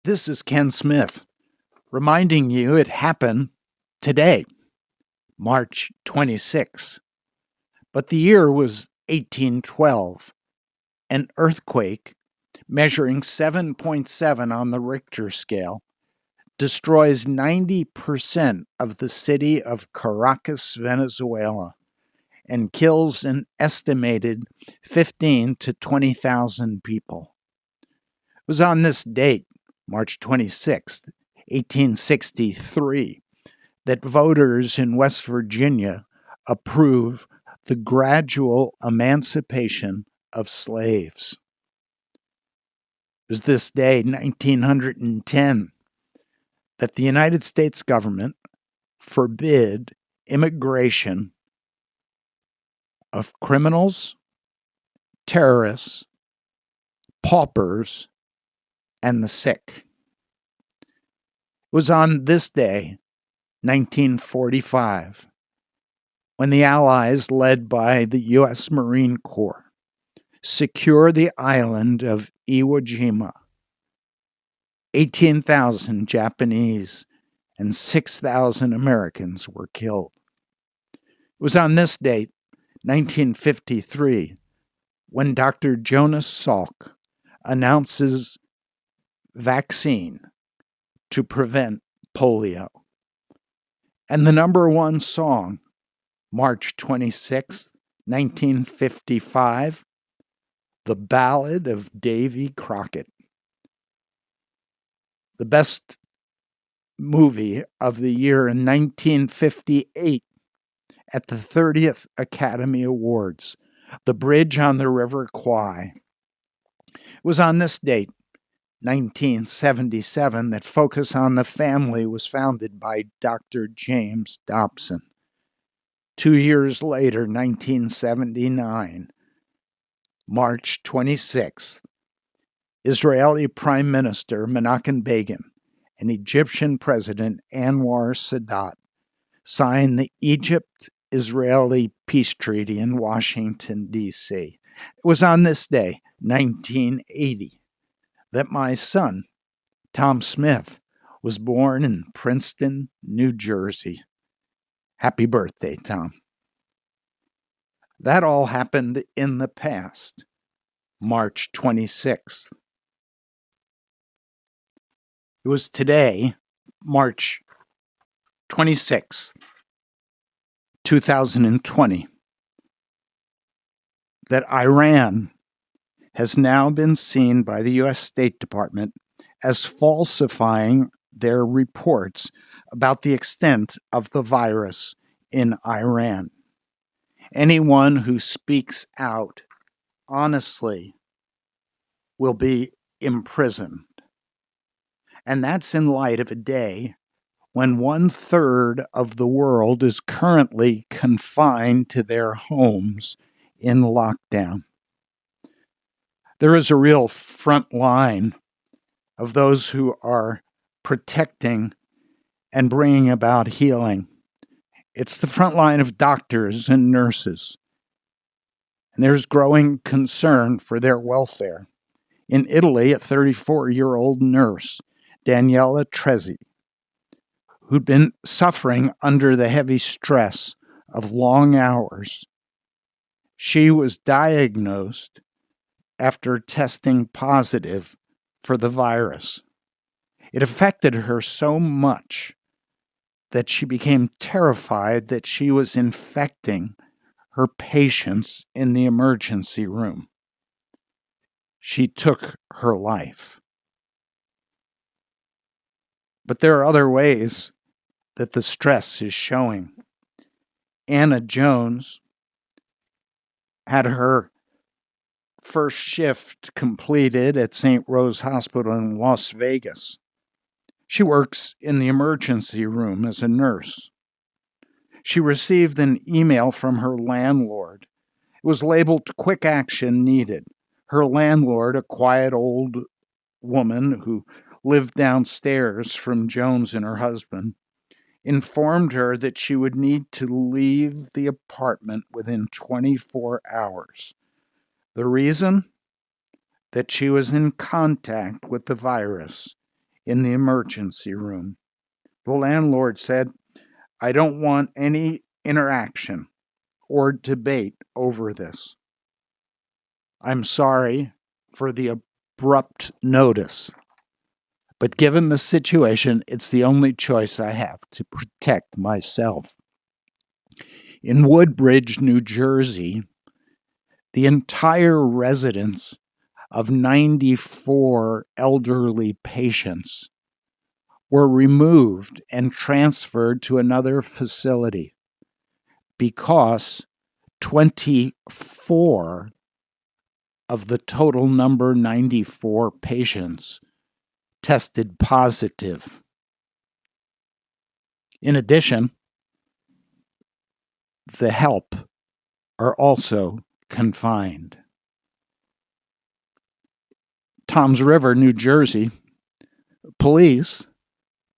This is Ken Smith, reminding you it happened today, March 26. But the year was 1812. An earthquake measuring 7.7 on the Richter scale destroys 90% of the city of Caracas, Venezuela, and kills an estimated 15 to 20,000 people. It was on this date, March 26, 1863, that voters in West Virginia approve the gradual emancipation of slaves. It was this day, 1910, that the United States government forbid immigration of criminals, terrorists, paupers, and the sick. It was on this day, 1945, when the Allies, led by the U.S. Marine Corps, secure the island of Iwo Jima. 18,000 Japanese and 6,000 Americans were killed. It was on this date, 1953, when Dr. Jonas Salk announces vaccine to prevent polio. And the number one song, March 26, 1955, The Ballad of Davy Crockett. The best movie of the year in 1958 at the 30th Academy Awards, The Bridge on the River Kwai. It was on this date, 1977, that Focus on the Family was founded by Dr. James Dobson. 2 years later, 1979, March 26th, Israeli Prime Minister Menachem Begin and Egyptian President Anwar Sadat signed the Egypt-Israeli Peace Treaty in Washington, D.C. It was on this day, 1980, that my son, Tom Smith, was born in Princeton, New Jersey. Happy birthday, Tom. That all happened in the past, March 26th. It was today, March 26th, 2020, that Iran has now been seen by the U.S. State Department as falsifying their reports about the extent of the virus in Iran. Anyone who speaks out honestly will be imprisoned. And that's in light of a day when 1/3 of the world is currently confined to their homes in lockdown. There is a real front line of those who are protecting and bringing about healing. It's the front line of doctors and nurses. And there's growing concern for their welfare. In Italy, a 34-year-old nurse, Daniela Trezzi, who'd been suffering under the heavy stress of long hours, she was diagnosed after testing positive for the virus. It affected her so much that she became terrified that she was infecting her patients in the emergency room. She took her life. But there are other ways that the stress is showing. Anna Jones had her first shift completed at St. Rose Hospital in Las Vegas. She works in the emergency room as a nurse. She received an email from her landlord. It was labeled "Quick Action Needed." Her landlord, a quiet old woman who lived downstairs from Jones and her husband, informed her that she would need to leave the apartment within 24 hours. The reason? That she was in contact with the virus in the emergency room. The landlord said, "I don't want any interaction or debate over this. I'm sorry for the abrupt notice, but given the situation, it's the only choice I have to protect myself." In Woodbridge, New Jersey, the entire residence of 94 elderly patients were removed and transferred to another facility because 24 of the total number 94 patients tested positive. In addition, the help are also confined. Toms River, New Jersey, police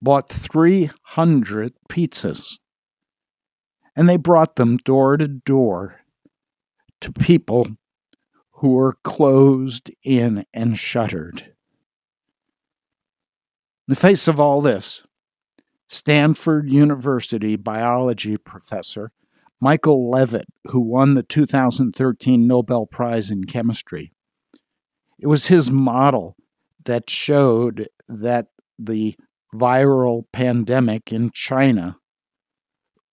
bought 300 pizzas, and they brought them door to door to people who were closed in and shuttered. In the face of all this, Stanford University biology professor Michael Levitt, who won the 2013 Nobel Prize in Chemistry, it was his model that showed that the viral pandemic in China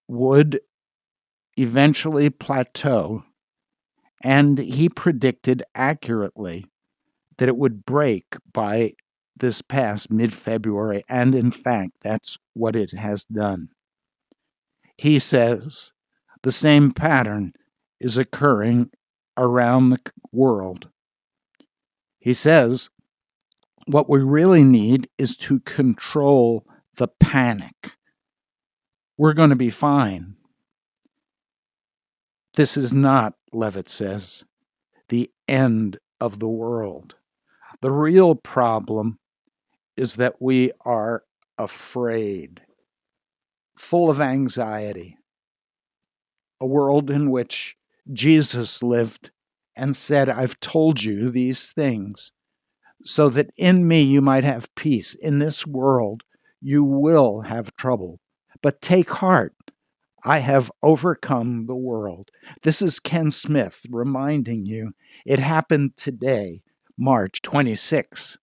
would eventually plateau, and he predicted accurately that it would break by this past mid-February, and in fact, that's what it has done. He says the same pattern is occurring around the world. He says what we really need is to control the panic. We're going to be fine. This is not, Levitt says, the end of the world. The real problem is that we are afraid, full of anxiety. A world in which Jesus lived and said, "I've told you these things so that in me you might have peace. In this world you will have trouble, but take heart. I have overcome the world." This is Ken Smith reminding you it happened today, March 26,